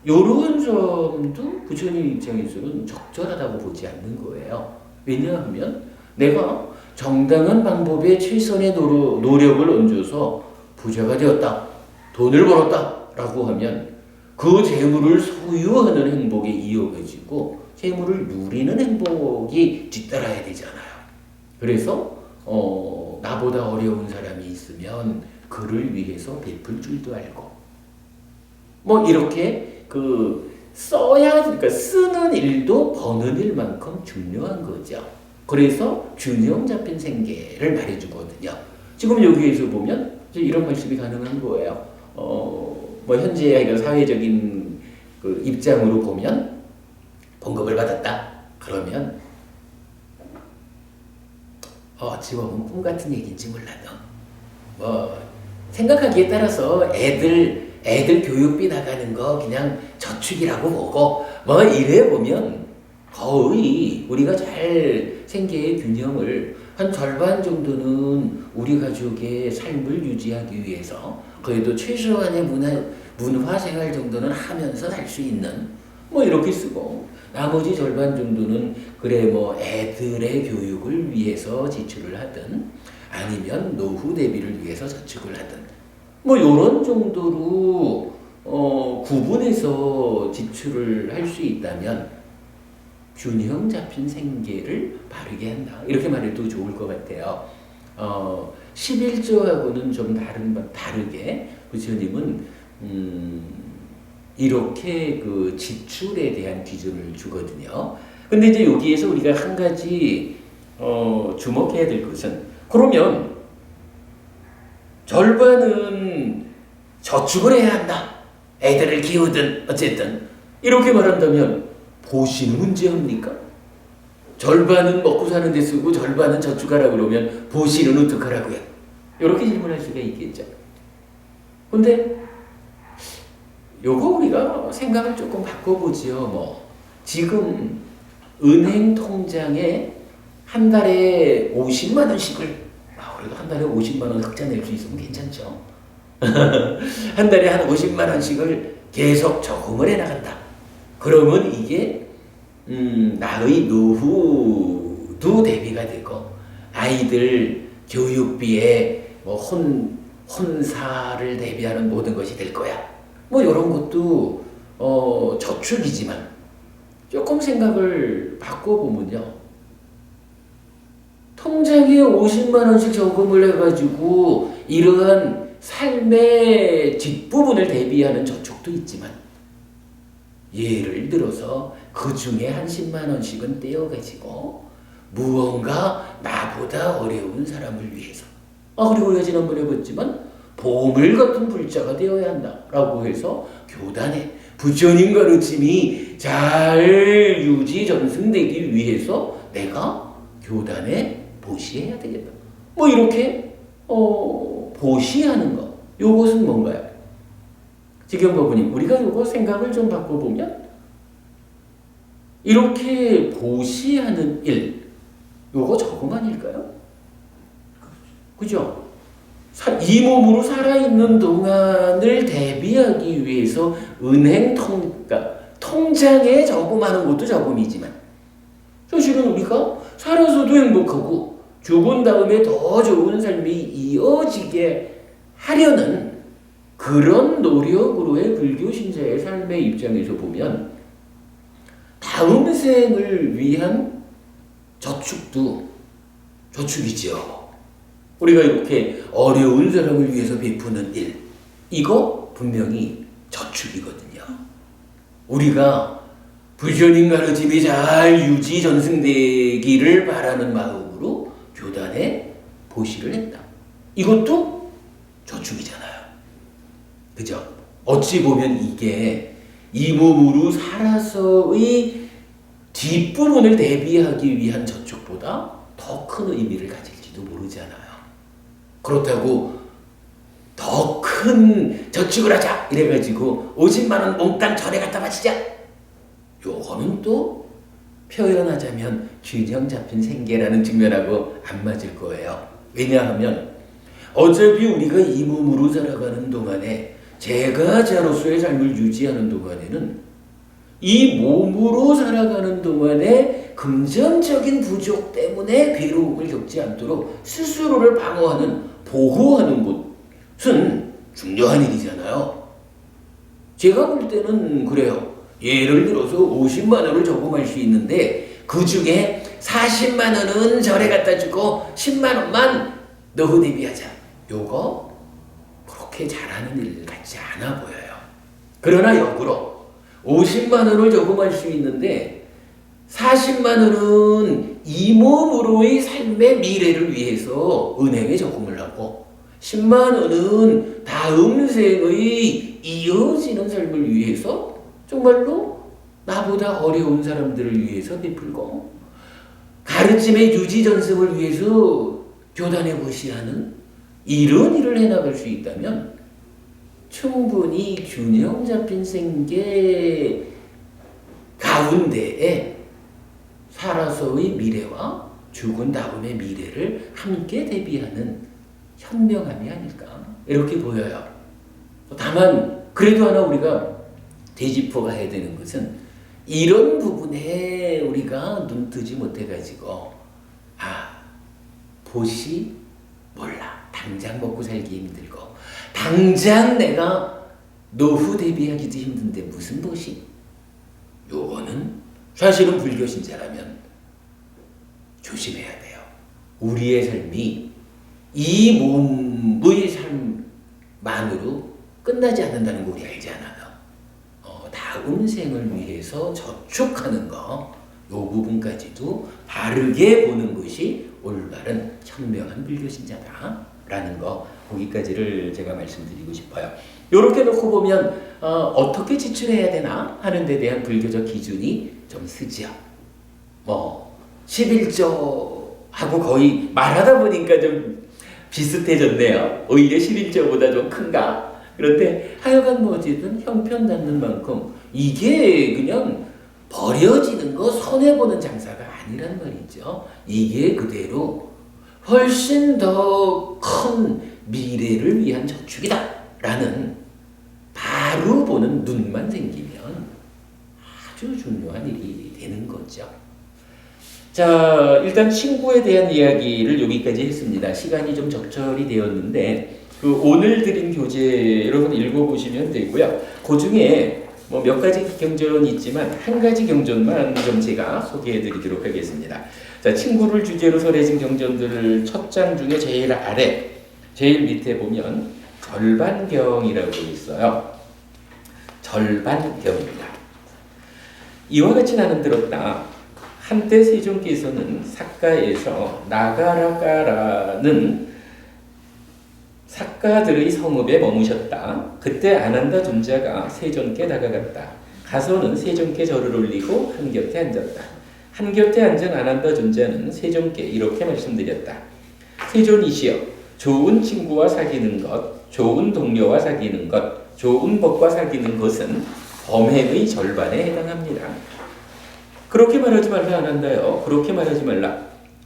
요런 점도 부처님 입장에서는 적절하다고 보지 않는 거예요. 왜냐하면 내가 정당한 방법에 최선의 노력을 얹어서 부자가 되었다, 돈을 벌었다 라고 하면 그 재물을 소유하는 행복에 이어가지고 재물을 누리는 행복이 뒤따라야 되잖아요. 그래서 나보다 어려운 사람이 있으면 그를 위해서 베풀 줄도 알고 뭐 이렇게 그러니까 쓰는 일도 버는 일만큼 중요한 거죠. 그래서 균형 잡힌 생계를 말해주거든요. 지금 여기에서 보면 이런 말씀이 가능한 거예요. 뭐 현재 사회적인 그 입장으로 보면 봉급을 받았다. 그러면 어찌 보면 꿈 같은 얘기인지 몰라도 뭐 생각하기에 따라서 애들 교육비 나가는 거 그냥 저축이라고 보고 뭐 이래 보면 거의 우리가 잘 생계의 균형을 한 절반 정도는 우리 가족의 삶을 유지하기 위해서 그래도 최소한의 문화 생활 정도는 하면서 살 수 있는 뭐 이렇게 쓰고 나머지 절반 정도는 그래 뭐 애들의 교육을 위해서 지출을 하든 아니면 노후 대비를 위해서 저축을 하든 뭐 요런 정도로 구분해서 지출을 할 수 있다면 균형 잡힌 생계를 바르게 한다. 이렇게 말해도 좋을 것 같아요. 11조하고는 좀 다르게 부처님은 이렇게 그 지출에 대한 기준을 주거든요. 근데 이제 여기에서 우리가 한 가지 주목해야 될 것은 그러면 절반은 저축을 해야 한다. 애들을 키우든 어쨌든 이렇게 말한다면 보시는 언제 합니까? 절반은 먹고 사는 데 쓰고 절반은 저축하라 그러면 보시는 어떡하라고요? 이렇게 질문할 수가 있겠죠. 근데 요거 우리가 생각을 조금 바꿔보지요. 뭐 지금 은행 통장에 한 달에 50만 원씩을 그래도 한 달에 50만 원 흑자 낼 수 있으면 괜찮죠. 한 달에 한 50만 원씩을 계속 저금을 해나간다. 그러면 이게 나의 노후도 대비가 되고 아이들 교육비에 뭐 혼사를 대비하는 모든 것이 될 거야. 뭐 이런 것도 저축이지만 조금 생각을 바꿔보면요. 통장에 50만 원씩 저금을 해가지고 이러한 삶의 뒷부분을 대비하는 저축도 있지만 예를 들어서 그 중에 한 10만 원씩은 떼어가지고 무언가 나보다 어려운 사람을 위해서 그리고 우리가 지난번에 봤지만 보물 같은 불자가 되어야 한다라고 해서 교단에 부처님 가르침이 잘 유지 전승되기 위해서 내가 교단에 보시해야 되겠다. 뭐 이렇게 보시하는 것. 요것은 뭔가요? 지경법부님, 우리가 요거 생각을 좀 바꿔보면 이렇게 보시하는 일, 요거 조그만일까요? 그죠? 이 몸으로 살아있는 동안을 대비하기 위해서 은행 통장에 저금하는 것도 저금이지만 사실은 우리가 살아서도 행복하고 죽은 다음에 더 좋은 삶이 이어지게 하려는 그런 노력으로의 불교 신자의 삶의 입장에서 보면 다음 생을 위한 저축도 저축이죠. 우리가 이렇게 어려운 사람을 위해서 베푸는 일, 이거 분명히 저축이거든요. 우리가 불교님 가르침이 잘 유지 전승되기를 바라는 마음으로 교단에 보시를 했다. 이것도 저축이잖아요. 그죠? 어찌 보면 이게 이 몸으로 살아서의 뒷부분을 대비하기 위한 저축보다 더 큰 의미를 가질지도 모르잖아요. 그렇다고 더 큰 저축을 하자 이래가지고 50만 원 몽땅 절에 갖다 바치자, 요거는 또 표현하자면 균형 잡힌 생계라는 측면하고 안 맞을 거예요. 왜냐하면 어차피 우리가 이 몸으로 살아가는 동안에 제가자로서의 삶을 유지하는 동안에는 이 몸으로 살아가는 동안에 금전적인 부족 때문에 괴로움을 겪지 않도록 스스로를 방어하는, 보호하는 것은 중요한 일이잖아요. 제가 볼 때는 그래요. 예를 들어서 50만 원을 저금할 수 있는데 그 중에 40만 원은 절에 갖다 주고 10만 원만 노후 대비하자. 요거 그렇게 잘하는 일 같지 않아 보여요. 그러나 역으로 50만 원을 저금할 수 있는데 40만 원은 이 몸으로의 삶의 미래를 위해서 은행에 저금을 하고 10만 원은 다음 생의 이어지는 삶을 위해서 정말로 나보다 어려운 사람들을 위해서 베풀고 가르침의 유지 전승을 위해서 교단에 보시하는 이런 일을 해나갈 수 있다면 충분히 균형 잡힌 생계 가운데에 살아서의 미래와 죽은 다음의 미래를 함께 대비하는 현명함이 아닐까 이렇게 보여요. 다만 그래도 하나 우리가 되짚어가야 되는 것은 이런 부분에 우리가 눈뜨지 못해가지고 보시 몰라, 당장 먹고 살기 힘들고 당장 내가 노후 대비하기도 힘든데 무슨 보시? 요거는 사실은 불교 신자라면 조심해야 돼요. 우리의 삶이 이 몸의 삶만으로 끝나지 않는다는 거 우리 알지 않아요? 다음 생을 위해서 저축하는 거, 요 부분까지도 바르게 보는 것이 올바른 현명한 불교 신자다라는 거, 거기까지를 제가 말씀드리고 싶어요. 이렇게 놓고 보면 어떻게 지출해야 되나 하는 데 대한 불교적 기준이 좀 쓰지요. 11조하고 거의 말하다 보니까 좀 비슷해졌네요. 오히려 11조보다 좀 큰가? 그런데 하여간 어쨌든 형편 닿는 만큼 이게 그냥 버려지는 거 손해보는 장사가 아니란 말이죠. 이게 그대로 훨씬 더 큰 미래를 위한 저축이다 라는 바로 보는 눈만 생기면 아주 중요한 일이 되는 거죠. 자, 일단 친구에 대한 이야기를 여기까지 했습니다. 시간이 좀 적절히 되었는데 오늘 드린 교재 여러분 읽어보시면 되고요. 그 중에 몇 가지 경전이 있지만 한 가지 경전만 좀 제가 소개해드리도록 하겠습니다. 자, 친구를 주제로 설해진 경전들을 첫 장 중에 제일 아래, 제일 밑에 보면 절반경이라고 있어요. 절반경입니다. 이와 같이 나는 들었다. 한때 세종께서는 삿가에서 나가라가라는 삿가들의 성읍에 머무셨다. 그때 아난다 존자가 세존께 다가갔다. 가서는 세존께 절을 올리고 한곁에 앉았다. 한곁에 앉은 아난다 존자는 세존께 이렇게 말씀드렸다. 세존이시여, 좋은 친구와 사귀는 것, 좋은 동료와 사귀는 것, 좋은 법과 사귀는 것은 범행의 절반에 해당합니다. 그렇게 말하지 말라 안 한다요. 그렇게 말하지 말라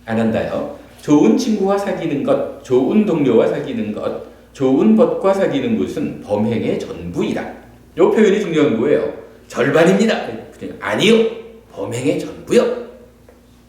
안 한다요. 좋은 친구와 사귀는 것, 좋은 동료와 사귀는 것, 좋은 법과 사귀는 것은 범행의 전부이다. 이 표현이 중요한 거예요. 절반입니다. 그냥 아니요. 범행의 전부요.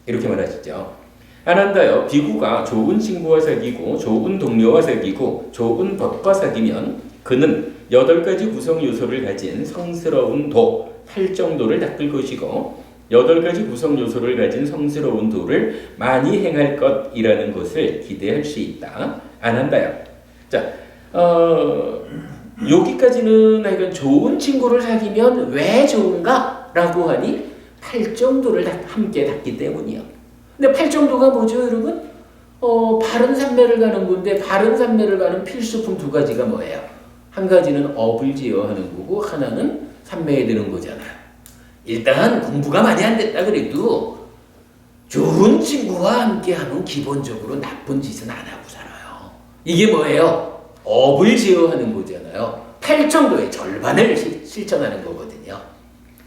이렇게 말하시죠. 안 한다요. 비구가 좋은 친구와 사귀고 좋은 동료와 사귀고 좋은 법과 사귀면 그는 8가지 구성 요소를 가진 성스러운 도, 8정도를 닦을 것이고 8가지 구성 요소를 가진 성스러운 도를 많이 행할 것이라는 것을 기대할 수 있다. 안 한다요. 자, 여기까지는 하여간 좋은 친구를 사귀면 왜 좋은가? 라고 하니 8정도를 함께 닦기 때문이요. 근데 8정도가 뭐죠, 여러분? 바른 산매를 가는 건데 바른 산매를 가는 필수품 2가지가 뭐예요? 한 가지는 업을 제어하는 거고 하나는 산매에 드는 거잖아요. 일단 공부가 많이 안 됐다 그래도 좋은 친구와 함께하면 기본적으로 나쁜 짓은 안 하고 살아요. 이게 뭐예요? 업을 제어하는 거잖아요. 8정도의 절반을 실천하는 거거든요.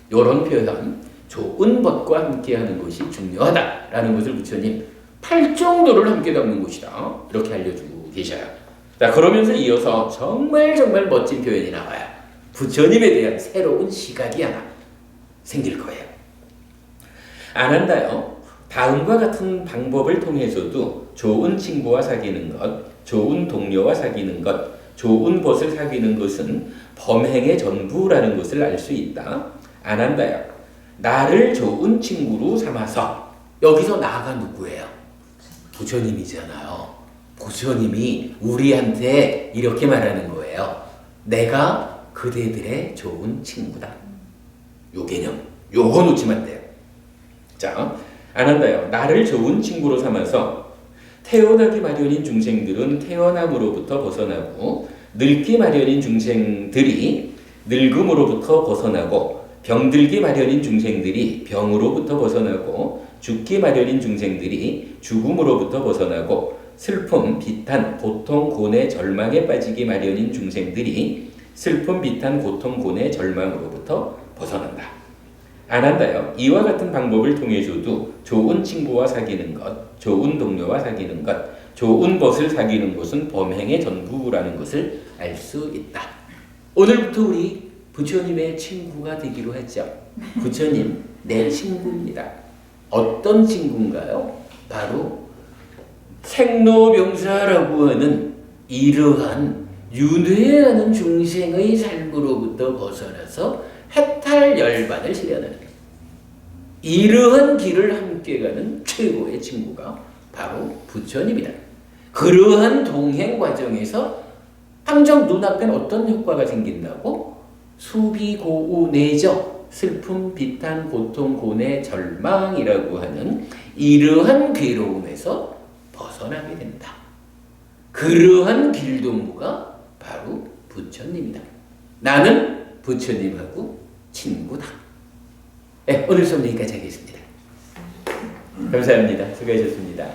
이런 표현, 좋은 법과 함께하는 것이 중요하다라는 것을 부처님 8정도를 함께 닦는 것이다. 이렇게 알려주고 계셔요. 자, 그러면서 이어서 정말 멋진 표현이 나와요. 부처님에 대한 새로운 시각이 하나 생길 거예요. 안 한다요. 다음과 같은 방법을 통해서도 좋은 친구와 사귀는 것, 좋은 동료와 사귀는 것, 좋은 벗을 사귀는 것은 범행의 전부라는 것을 알 수 있다. 안 한다요. 나를 좋은 친구로 삼아서, 여기서 나가 누구예요? 부처님이잖아요. 부처님이 우리한테 이렇게 말하는 거예요. 내가 그대들의 좋은 친구다. 요 개념, 요거 놓치면 안 돼요. 자, 안 한다요. 나를 좋은 친구로 삼아서 태어나기 마련인 중생들은 태어남으로부터 벗어나고 늙기 마련인 중생들이 늙음으로부터 벗어나고 병들기 마련인 중생들이 병으로부터 벗어나고 죽기 마련인 중생들이 죽음으로부터 벗어나고 슬픔, 비탄, 고통, 고뇌, 절망에 빠지기 마련인 중생들이 슬픔, 비탄, 고통, 고뇌, 절망으로부터 벗어난다. 안 한다요. 이와 같은 방법을 통해서도 좋은 친구와 사귀는 것, 좋은 동료와 사귀는 것, 좋은 벗을 사귀는 것은 범행의 전부라는 것을 알 수 있다. 오늘부터 우리 부처님의 친구가 되기로 했죠. 부처님, 내 친구입니다. 어떤 친구인가요? 바로 생로병사라고 하는 이러한 윤회하는 중생의 삶으로부터 벗어나서 해탈 열반을 실현하는 이러한 길을 함께 가는 최고의 친구가 바로 부처님이다. 그러한 동행 과정에서 당장 눈앞엔 어떤 효과가 생긴다고? 수비고우 내적 슬픔, 비탄, 고통, 고뇌, 절망이라고 하는 이러한 괴로움에서 벗어나게 된다. 그러한 길동무가 바로 부처님이다. 나는 부처님하고 친구다. 네, 오늘 수업 여기까지 하겠습니다. 감사합니다. 수고하셨습니다.